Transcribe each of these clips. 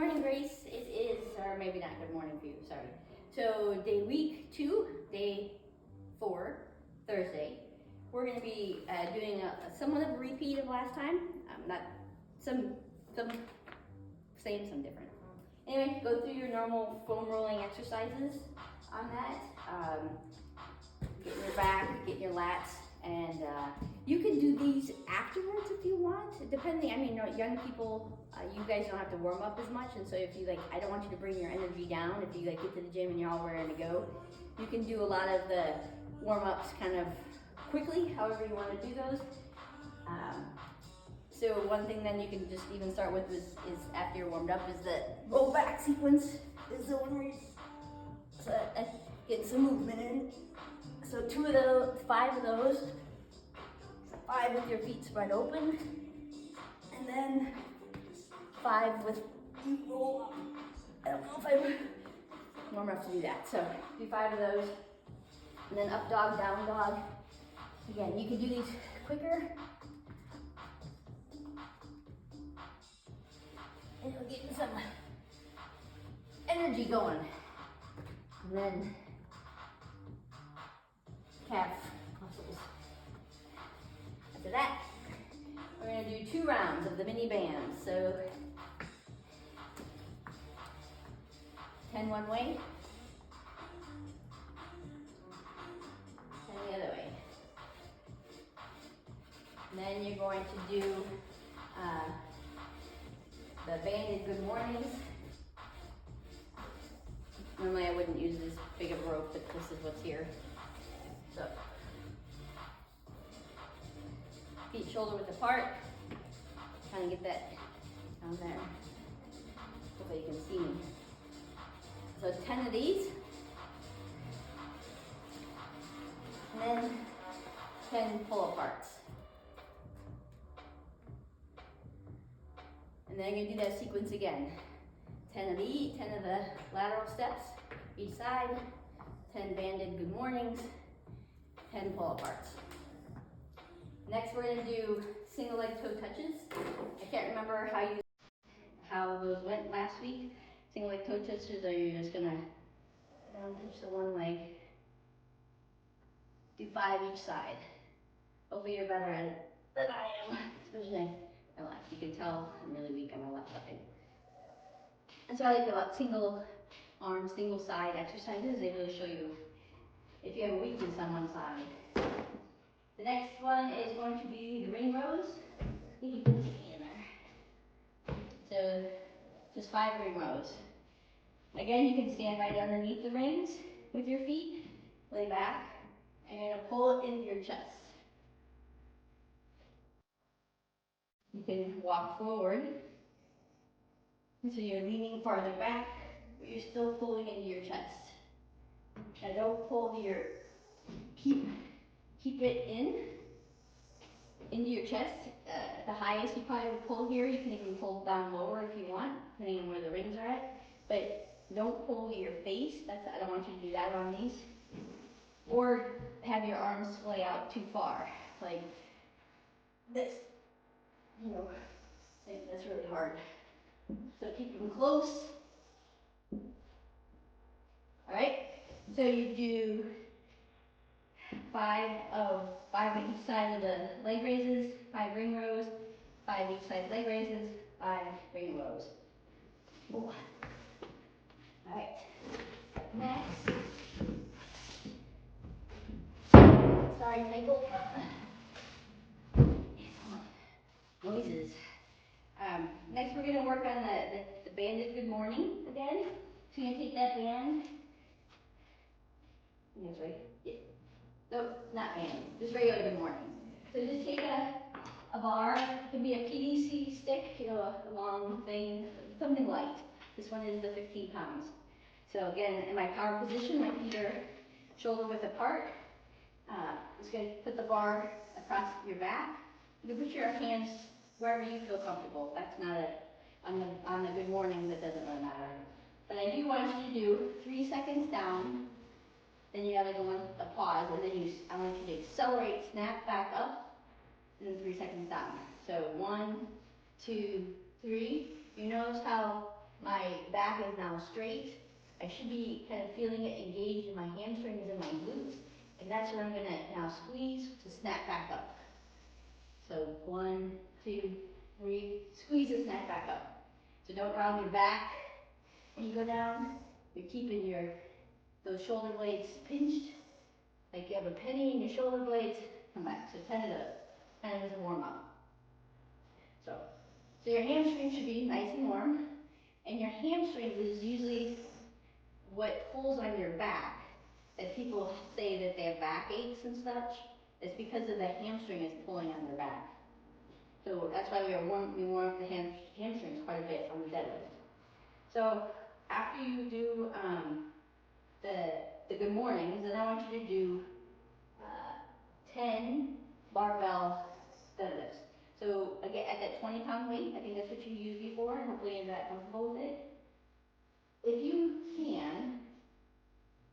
morning, Grace. It is, or maybe not good morning for you, sorry. So week 2, day 4, Thursday. We're going to be doing somewhat of a repeat of last time. Not some same, some different. Anyway, go through your normal foam rolling exercises on that. Getting your back, getting your lats, and you can do these afterwards if you want. Depending, I mean, young people, you guys don't have to warm up as much, and so if you like, I don't want you to bring your energy down. If you like get to the gym and you're all raring to go, you can do a lot of the warm ups kind of quickly, however you want to do those. So one thing then you can just even start with is after you're warmed up is the roll back sequence is the one where you get some movement in. So 2 of those, 5 of those, 5 with your feet spread open, and then 5 with you roll up. I don't know if I'm warm enough to do that. So do 5 of those, and then up dog, down dog. Again, you can do these quicker. And it'll get some energy going. And then calf muscles. After that, we're going to do 2 rounds of the mini bands. So 10 one way, 10 the other way. And then you're going to do the banded good mornings. Normally I wouldn't use this big of a rope, but this is what's here. So, feet shoulder width apart. Kind of get that down there. Hopefully you can see me. So 10 of these. And then 10 pull aparts. And then you're gonna do that sequence again. 10 of the lateral steps each side, 10 banded good mornings, 10 pull aparts. Next we're gonna do single leg toe touches. I can't remember how those went last week. Single leg toe touches, or you're just gonna down touch the one leg. Do 5 each side. Hopefully you're better at it than I am, especially my left. You can tell I'm really weak on my left side. And so I like about single arm, single side exercises. They really show you if you have a weakness on one side. The next one is going to be the ring rows. You can see in there. So just 5 ring rows. Again, you can stand right underneath the rings with your feet, lay back, and you're gonna pull it into your chest. You can walk forward. And so you're leaning farther back, but you're still pulling into your chest. Now don't pull keep it into your chest. The highest you probably would pull here, you can even pull down lower if you want, depending on where the rings are at. But don't pull your face, I don't want you to do that on these. Or have your arms splay out too far, like this. That's really hard. So keep them close. Alright, so you do 5 on each side of the leg raises, 5 ring rows, 5 each side leg raises, 5 ring rows. Alright, next. Sorry, Michael. Noises. Next we're going to work on the banded good morning again. So you're going to take that band. Yeah. No, not band, just regular good morning. So just take a bar, it could be a PVC stick, a long thing, something light. This one is the 15 pounds. So again, in my power position, my feet are shoulder width apart. Just going to put the bar across your back. You can put your hands wherever you feel comfortable. That's not on the good morning, that doesn't really matter. But I do want you to do 3 seconds down, then you gotta go on a pause, and then I want you to accelerate, snap back up, and then 3 seconds down. So 1, 2, 3. You notice how My back is now straight. I should be kind of feeling it engaged in my hamstrings and my glutes. And that's where I'm gonna now squeeze to snap back up. So 1, 2, 3, squeeze and snap back up. So don't round your back when you go down. You're keeping those shoulder blades pinched, like you have a penny in your shoulder blades. Come back, so kind of as a warm up. So your hamstrings should be nice and warm, and your hamstrings is usually what pulls on your back. As people say that they have back aches and such, it's because of the hamstring is pulling on their back. So that's why we warm up the hamstrings quite a bit on the deadlift. So after you do the good mornings, then I want you to do 10 barbell deadlifts. So again, at that 20-pound weight, I think that's what you used before, and hopefully you're that comfortable with it. If you can,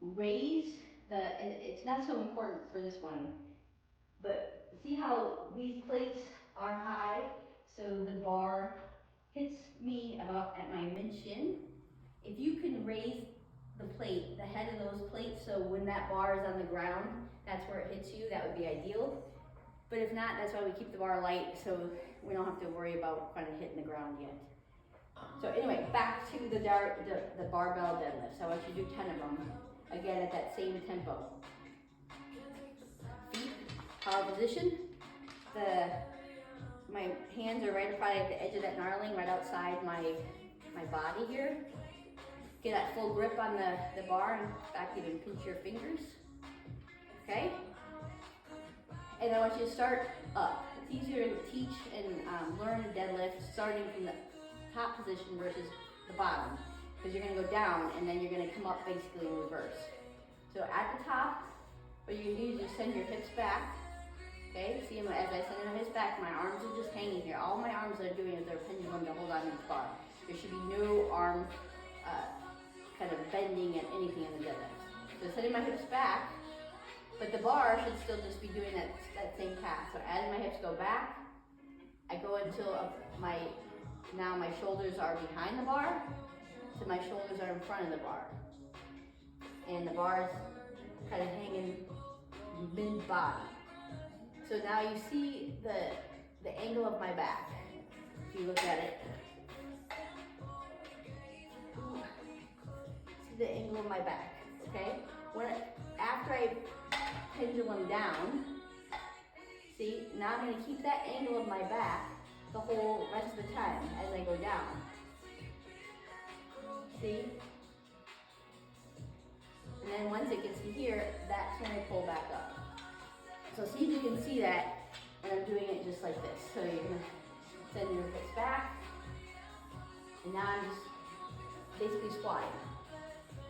raise and it's not so important for this one, but see how these plates are high, so the bar hits me about at my mid-shin. If you can raise the plate, the head of those plates, so when that bar is on the ground, that's where it hits you, that would be ideal. But if not, that's why we keep the bar light, so we don't have to worry about kind of hitting the ground yet. So anyway, back to the barbell deadlifts. I want you to do 10 of them, again at that same tempo. Feet, power position. My hands are right probably at the edge of that knurling, right outside my body here. Get that full grip on the bar, and in fact even pinch your fingers. Okay? And I want you to start up. It's easier to teach and learn a deadlift starting from the top position versus the bottom, because you're going to go down and then you're going to come up basically in reverse. So at the top, what you're going to do is just send your hips back. Okay, see, as I send my hips back, my arms are just hanging here. All my arms are doing is they're pendulum to hold on to the bar. There should be no arm kind of bending and anything in the deadlift. So sending my hips back, but the bar should still just be doing that same path. So as my hips go back, I go until now my shoulders are behind the bar, so my shoulders are in front of the bar. And the bar is kind of hanging mid-body. So now you see the angle of my back, if you look at it. See the angle of my back, okay? After I pendulum down, see, now I'm going to keep that angle of my back the whole rest of the time as I go down. See? And then once it gets to here, that's when I pull back up. So see if you can see that, and I'm doing it just like this. So you're going to send your hips back, and now I'm just basically squatting.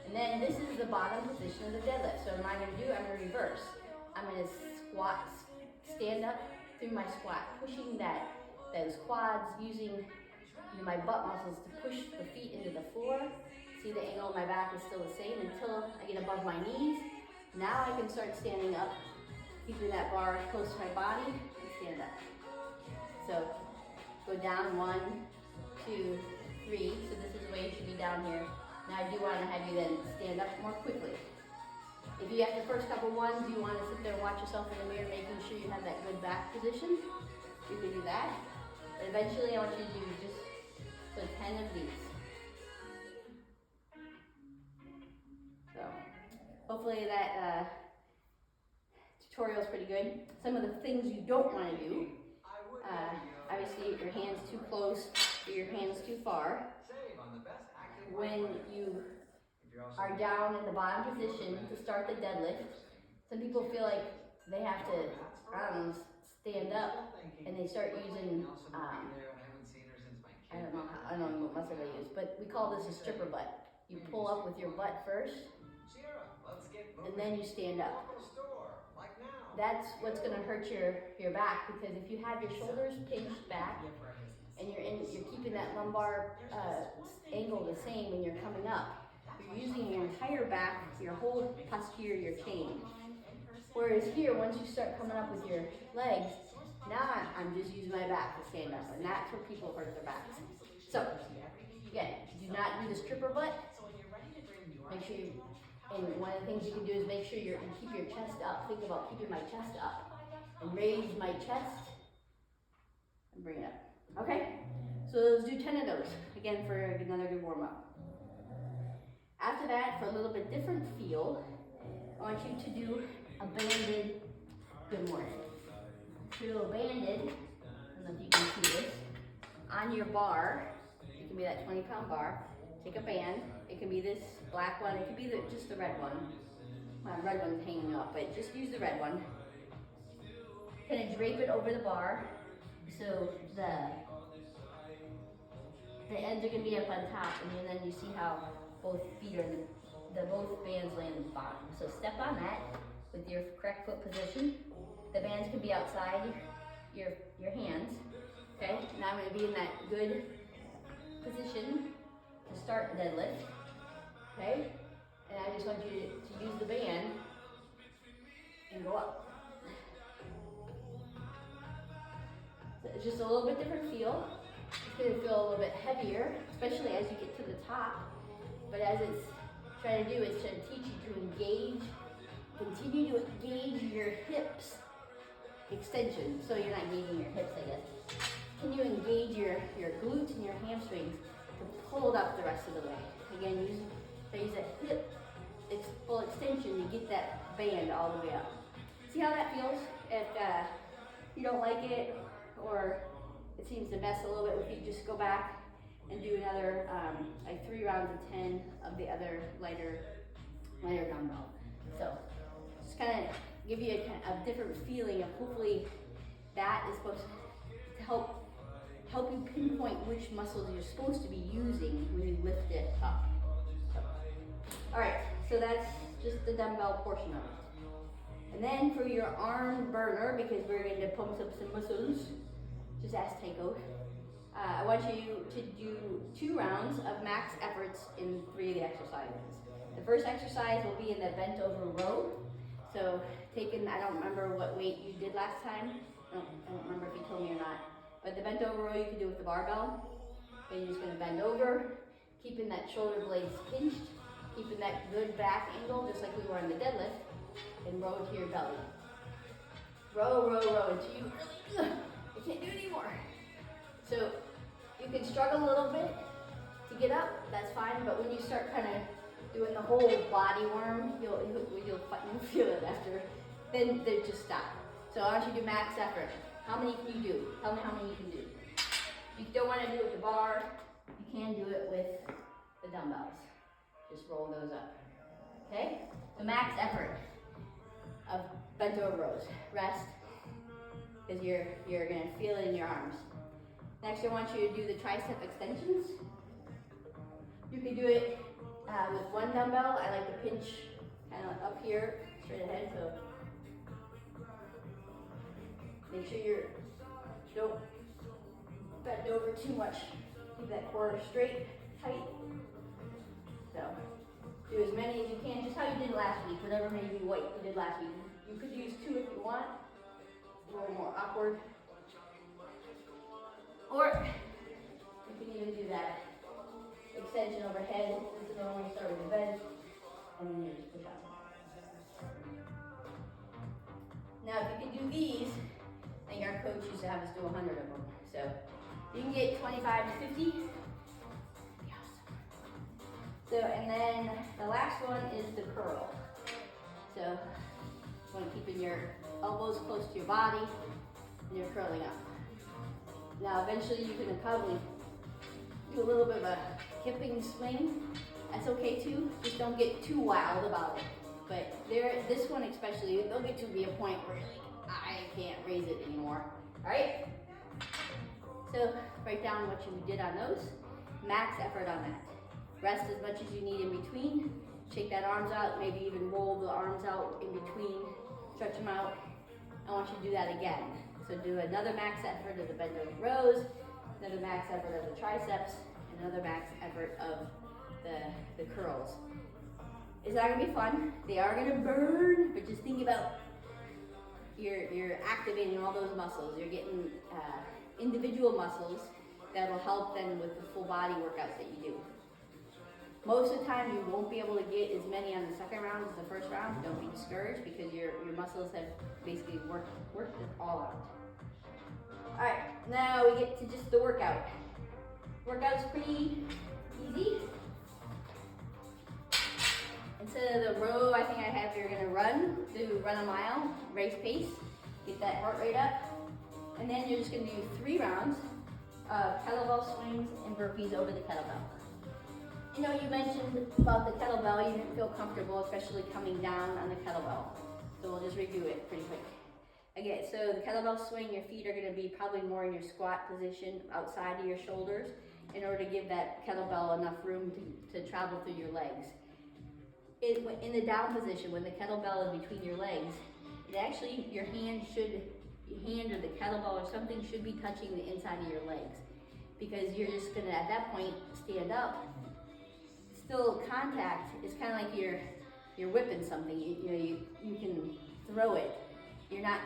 And then this is the bottom position of the deadlift. So what I'm going to do, I'm going to reverse. I'm going to squat, stand up through my squat, pushing those quads, using my butt muscles to push the feet into the floor. See, the angle of my back is still the same until I get above my knees. Now I can start standing up, keeping that bar close to my body, and stand up. So go down 1, 2, 3. So this is the way you should be down here. Now I do want to have you then stand up more quickly. If you have the first couple ones, you want to sit there and watch yourself in the mirror, making sure you have that good back position. You can do that. But eventually I want you to do just 10 of these. So hopefully that tutorial is pretty good. Some of the things you don't want to do, obviously your hands too close or your hands too far. When you are down in the bottom position to start the deadlift, some people feel like they have to stand up, and they start using I don't know what muscle they use, but we call this a stripper butt. You pull up with your butt first, and then you stand up. That's what's going to hurt your back, because if you have your shoulders pinched back and you're keeping that lumbar angle the same when you're coming up, you're using your entire back, your whole posterior chain. Whereas here, once you start coming up with your legs, now I'm just using my back to stand up, and that's where people hurt their backs. So Again, do not do the stripper butt. Make sure you, and one of the things you can do is make sure you keep your chest up. Think about keeping my chest up. And raise my chest and bring it up. Okay? So let's do 10 of those. Again, for another good warm up. After that, for a little bit different feel, I want you to do a banded good morning. Do a banded, I don't know if you can see this, on your bar. It can be that 20-pound bar. Take a band. It can be this black one. It could be just the red one. My red one's hanging up, but just use the red one. Kind of drape it over the bar, so the ends are gonna be up on top, and then you see how both feet are both bands land in the bottom. So step on that with your correct foot position. The bands can be outside your hands. Okay. Now I'm gonna be in that good position to start the deadlift. Okay. And I just want you to use the band and go up. It's just a little bit different feel. It's going to feel a little bit heavier, especially as you get to the top. But as it's trying to do, it's trying to teach you to engage, continue to engage your hips extension. So you're not engaging your hips, I guess. Can you engage your glutes and your hamstrings to pull it up the rest of the way? Again, use a hip full extension to get that band all the way up. See how that feels? If you don't like it, or it seems to mess a little bit with you, just go back and do another like 3 rounds of 10 of the other lighter dumbbell. So just kind of give you a different feeling of, hopefully that is supposed to help you pinpoint which muscles you're supposed to be using when you lift it up. So, all right, so that's just the dumbbell portion of it. And then for your arm burner, because we're going to pump up some muscles, just ask Taiko. I want you to do 2 rounds of max efforts in 3 of the exercises. The first exercise will be in the bent over row. So I don't remember what weight you did last time. I don't remember if you told me or not. But the bent over row you can do with the barbell. Okay, you're just going to bend over, keeping that shoulder blades pinched, keeping that good back angle, just like we were on the deadlift, and row to your belly. Row, row, row until you really, I can't do it anymore. So you can struggle a little bit to get up, that's fine, but when you start kind of doing the whole body worm, you'll feel it after, then they just stop. So I want you to do max effort. How many can you do? Tell me how many you can do. If you don't want to do it with the bar, you can do it with the dumbbells. Just roll those up. Okay? The max effort of bent over rows. Rest, because you're going to feel it in your arms. Next, I want you to do the tricep extensions. You can do it with one dumbbell. I like to pinch kind of up here, straight ahead, so make sure you don't bend over too much. Keep that core straight, tight. So do as many as you can, just how you did last week, whatever maybe weight you did last week. You could use 2 if you want. It's a little more awkward. Or you can even do that extension overhead. This is when you start with the bench, and then you just push up. Now, if you can do these, I think our coach used to have us do 100 of them. So you can get 25 to 50. So, and then the last one is the curl. So you want to keep your elbows close to your body, and you're curling up. Now, eventually you can probably do a little bit of a hipping swing. That's okay too. Just don't get too wild about it. But this one especially, they'll get to be a point where you're like, I can't raise it anymore. All right? So write down what you did on those. Max effort on that. Rest as much as you need in between. Shake that arms out, maybe even roll the arms out in between. Stretch them out. I want you to do that again. So do another max effort of the bent over rows, another max effort of the triceps, another max effort of the curls. It's not gonna be fun. They are gonna burn, but just think about you're activating all those muscles. You're getting individual muscles that'll help then with the full body workouts that you do. Most of the time you won't be able to get as many on the second round as the first round. Don't be discouraged because your muscles have basically worked it all out. Alright, now we get to just the workout. Workout's pretty easy. Instead of the row, I think I have, you're gonna run a mile, race pace, get that heart rate up. And then you're just gonna do 3 rounds of kettlebell swings and burpees over the kettlebell. You know, you mentioned about the kettlebell, you didn't feel comfortable, especially coming down on the kettlebell. So we'll just redo it pretty quick. Again, so the kettlebell swing, your feet are gonna be probably more in your squat position outside of your shoulders in order to give that kettlebell enough room to travel through your legs. In the down position, when the kettlebell is between your legs, it actually, your hand or the kettlebell or something should be touching the inside of your legs, because you're just gonna, at that point, stand up. Still contact, it's kind of like you're whipping something. You can throw it. You're not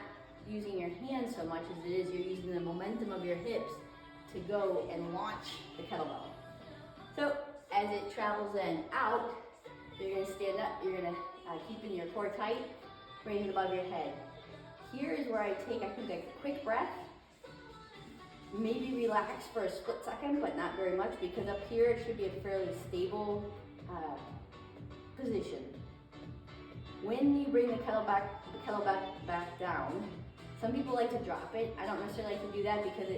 using your hands so much as it is you're using the momentum of your hips to go and launch the kettlebell. So as it travels then out, you're gonna stand up, you're gonna keeping your core tight, raise it above your head. Here is where I think a quick breath, maybe relax for a split second, but not very much, because up here it should be a fairly stable position. When you bring the kettlebell back down, some people like to drop it. I don't necessarily like to do that because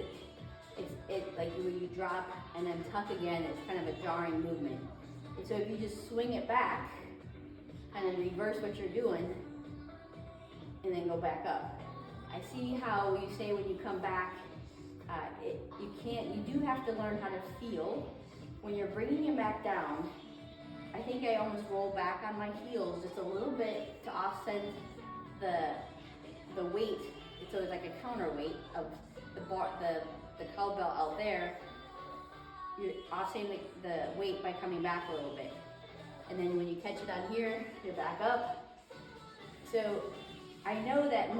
it's like when you drop and then tuck again, it's kind of a jarring movement. And so if you just swing it back and then reverse what you're doing and then go back up. I see how you say when you come back, you do have to learn how to feel. When you're bringing it back down, I think I almost roll back on my heels just a little bit to offset the weight. So there's like a counterweight of the kettlebell out there. You're offsetting the weight by coming back a little bit. And then when you catch it on here, you're back up. So I know that a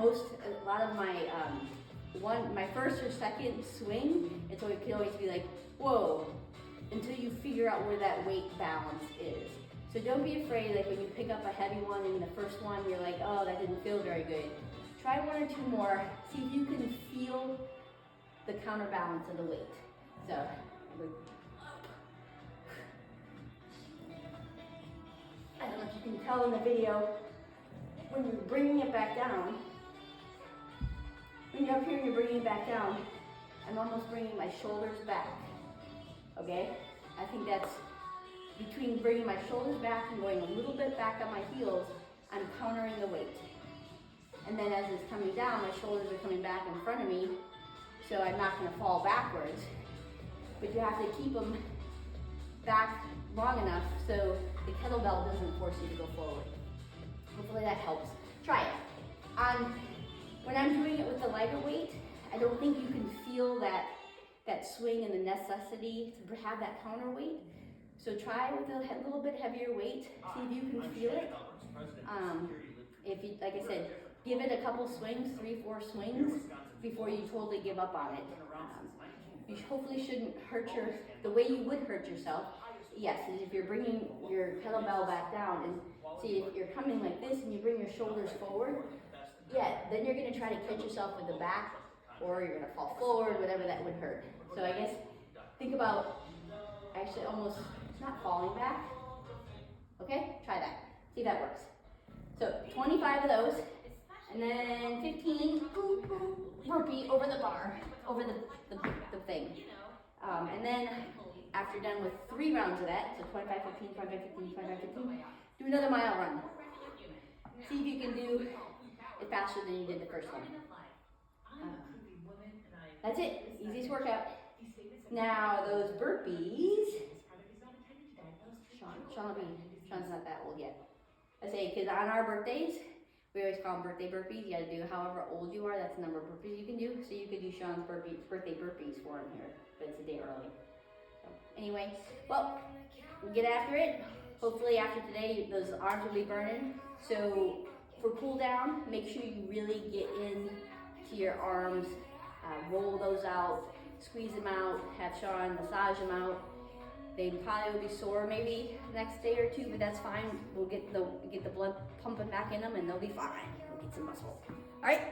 lot of my first or second swing, it can always be like, whoa, until you figure out where that weight balance is. So don't be afraid, like when you pick up a heavy one and the first one, you're like, oh, that didn't feel very good. Try 1 or 2 more, see if you can feel the counterbalance of the weight. So, I don't know if you can tell in the video, when you're bringing it back down, when you're up here and you're bringing it back down, I'm almost bringing my shoulders back, okay? I think that's between bringing my shoulders back and going a little bit back on my heels, I'm countering the weight. And then as it's coming down, my shoulders are coming back in front of me, so I'm not gonna fall backwards. But you have to keep them back long enough so the kettlebell doesn't force you to go forward. Hopefully that helps. Try it. When I'm doing it with the lighter weight, I don't think you can feel that swing and the necessity to have that counterweight. So try with a little bit heavier weight, see if you can feel it. If you, like I said, give it a couple swings, 3-4 swings, before you totally give up on it. You hopefully shouldn't the way you would hurt yourself, yes, is if you're bringing your kettlebell back down, and see if you're coming like this and you bring your shoulders forward, yeah, then you're gonna try to catch yourself with the back, or you're gonna fall forward, whatever that would hurt. So I guess, think about actually almost not falling back. Okay, try that, see if that works. So 25 of those, and then 15 burpee over the bar, over the thing. And then after you're done with 3 rounds of that, so 25, 15, 25, 15, 25, 15, do another mile run. See if you can do it faster than you did the first one. That's it, easiest workout. Now those burpees, Sean's not that old yet. I say, because on our birthdays, we always call them birthday burpees. You gotta do however old you are, that's the number of burpees you can do. So you could do Sean's birthday burpees for him here, but it's a day early. So anyway, well, get after it. Hopefully after today, those arms will be burning. So for cool down, make sure you really get in to your arms, roll those out. squeeze them out, have Sean massage them out. They probably will be sore maybe next day or two, but that's fine. We'll get the blood pumping back in them and they'll be fine. We'll get some muscle. All right.